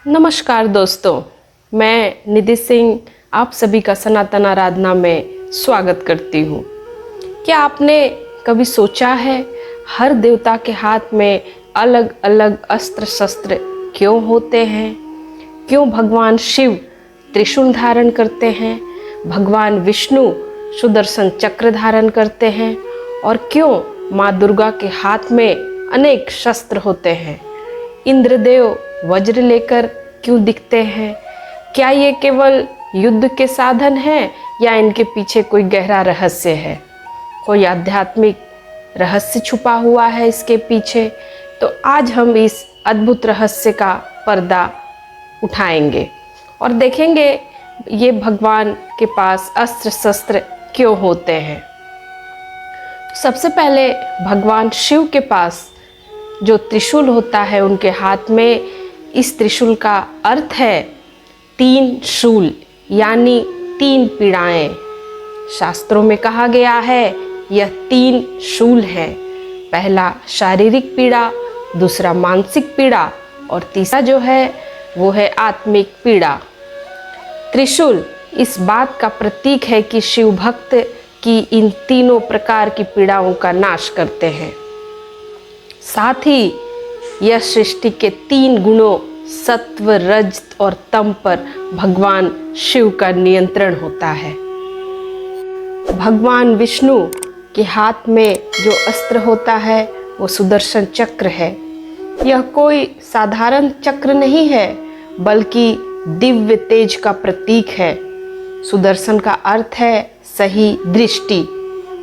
नमस्कार दोस्तों, मैं निधि सिंह आप सभी का सनातन आराधना में स्वागत करती हूँ। क्या आपने कभी सोचा है हर देवता के हाथ में अलग अलग अस्त्र शस्त्र क्यों होते हैं? क्यों भगवान शिव त्रिशूल धारण करते हैं, भगवान विष्णु सुदर्शन चक्र धारण करते हैं और क्यों माँ दुर्गा के हाथ में अनेक शस्त्र होते हैं? इंद्रदेव वज्र लेकर क्यों दिखते हैं? क्या ये केवल युद्ध के साधन हैं या इनके पीछे कोई गहरा रहस्य है, कोई आध्यात्मिक रहस्य छुपा हुआ है इसके पीछे? तो आज हम इस अद्भुत रहस्य का पर्दा उठाएंगे और देखेंगे ये भगवान के पास अस्त्र शस्त्र क्यों होते हैं। सबसे पहले भगवान शिव के पास जो त्रिशूल होता है उनके हाथ में, इस त्रिशूल का अर्थ है 3 शूल यानी 3 पीड़ाएं। शास्त्रों में कहा गया है यह 3 शूल हैं। पहला शारीरिक पीड़ा, दूसरा मानसिक पीड़ा और तीसरा जो है वो है आत्मिक पीड़ा। त्रिशूल इस बात का प्रतीक है कि शिव भक्त की इन तीनों प्रकार की पीड़ाओं का नाश करते हैं। साथ ही यह सृष्टि के 3 गुणों सत्व, रज और तम पर भगवान शिव का नियंत्रण होता है। भगवान विष्णु के हाथ में जो अस्त्र होता है वो सुदर्शन चक्र है। यह कोई साधारण चक्र नहीं है बल्कि दिव्य तेज का प्रतीक है। सुदर्शन का अर्थ है सही दृष्टि,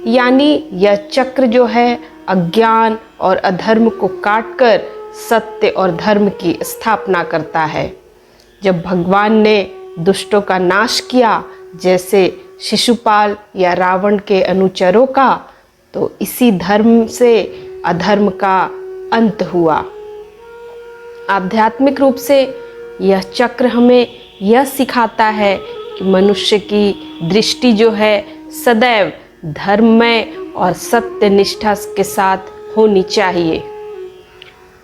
यानी यह चक्र जो है अज्ञान और अधर्म को काटकर सत्य और धर्म की स्थापना करता है। जब भगवान ने दुष्टों का नाश किया, जैसे शिशुपाल या रावण के अनुचरों का, तो इसी धर्म से अधर्म का अंत हुआ। आध्यात्मिक रूप से यह चक्र हमें यह सिखाता है कि मनुष्य की दृष्टि जो है सदैव धर्ममय और सत्य निष्ठा के साथ होनी चाहिए।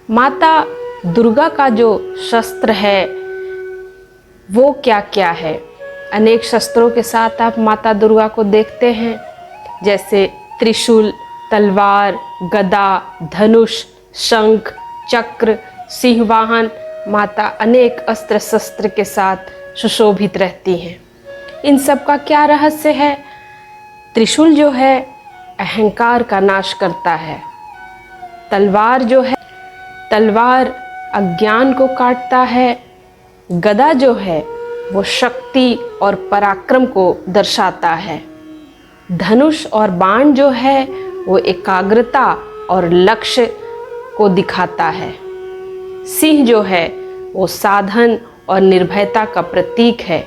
माता दुर्गा का जो शस्त्र है वो क्या क्या है? अनेक शस्त्रों के साथ आप माता दुर्गा को देखते हैं, जैसे त्रिशूल, तलवार, गदा, धनुष, शंख, चक्र, सिंह वाहन। माता अनेक अस्त्र शस्त्र के साथ सुशोभित रहती हैं। इन सब का क्या रहस्य है? त्रिशूल जो है अहंकार का नाश करता है। तलवार जो है, तलवार अज्ञान को काटता है। गदा जो है वो शक्ति और पराक्रम को दर्शाता है। धनुष और बाण जो है वो एकाग्रता और लक्ष्य को दिखाता है। सिंह जो है वो साधन और निर्भयता का प्रतीक है।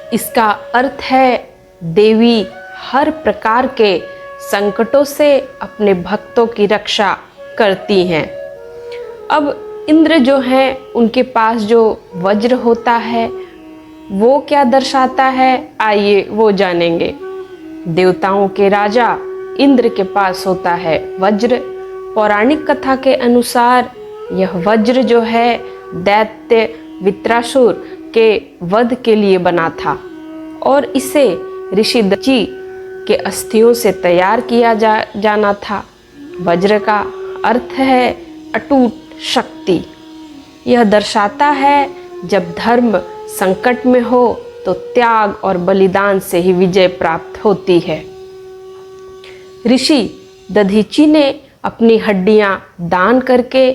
इसका अर्थ है देवी हर प्रकार के संकटों से अपने भक्तों की रक्षा करती हैं। अब इंद्र जो हैं उनके पास जो वज्र होता है वो क्या दर्शाता है, आइए वो जानेंगे। देवताओं के राजा इंद्र के पास होता है वज्र। पौराणिक कथा के अनुसार यह वज्र जो है दैत्य वृत्रासुर के वध के लिए बना था और इसे ऋषि दची के अस्थियों से तैयार किया जाना था। वज्र का अर्थ है अटूट शक्ति। यह दर्शाता है जब धर्म संकट में हो तो त्याग और बलिदान से ही विजय प्राप्त होती है। ऋषि दधीची ने अपनी हड्डियां दान करके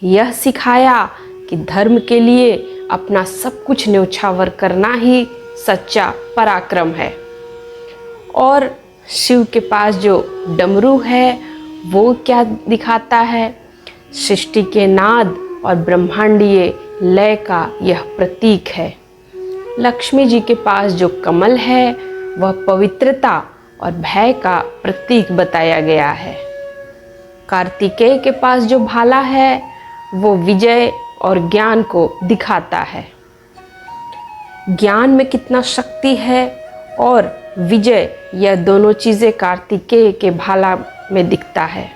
यह सिखाया कि धर्म के लिए अपना सब कुछ न्यौछावर करना ही सच्चा पराक्रम है। और शिव के पास जो डमरू है वो क्या दिखाता है? सृष्टि के नाद और ब्रह्मांडीय लय का यह प्रतीक है। लक्ष्मी जी के पास जो कमल है वह पवित्रता और भय का प्रतीक बताया गया है। कार्तिकेय के पास जो भाला है वो विजय और ज्ञान को दिखाता है। ज्ञान में कितना शक्ति है और विजय, यह दोनों चीज़ें कार्तिकेय के भाला में दिखता है।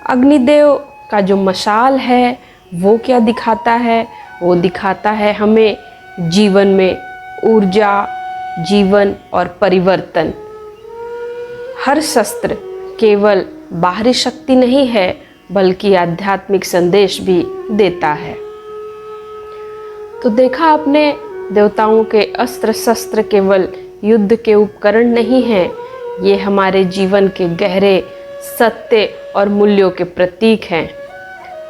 अग्निदेव का जो मशाल है वो क्या दिखाता है? वो दिखाता है हमें जीवन में ऊर्जा, जीवन और परिवर्तन। हर शस्त्र केवल बाहरी शक्ति नहीं है, बल्कि आध्यात्मिक संदेश भी देता है। तो देखा आपने, देवताओं के अस्त्र शस्त्र केवल युद्ध के उपकरण नहीं हैं, ये हमारे जीवन के गहरे सत्य और मूल्यों के प्रतीक हैं।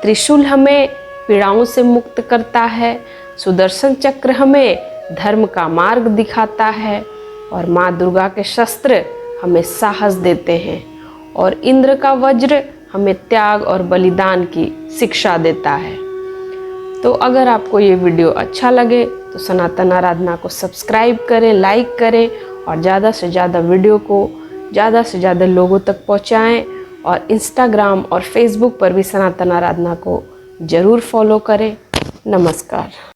त्रिशूल हमें पीड़ाओं से मुक्त करता है, सुदर्शन चक्र हमें धर्म का मार्ग दिखाता है, और माँ दुर्गा के शस्त्र हमें साहस देते हैं, और इंद्र का वज्र हमें त्याग और बलिदान की शिक्षा देता है। तो अगर आपको ये वीडियो अच्छा लगे तो सनातन आराधना को सब्सक्राइब करें, लाइक करें, और ज़्यादा से ज़्यादा वीडियो को ज़्यादा से ज़्यादा लोगों तक पहुँचाएँ। और इंस्टाग्राम और फेसबुक पर भी सनातन आराधना को ज़रूर फॉलो करें। नमस्कार।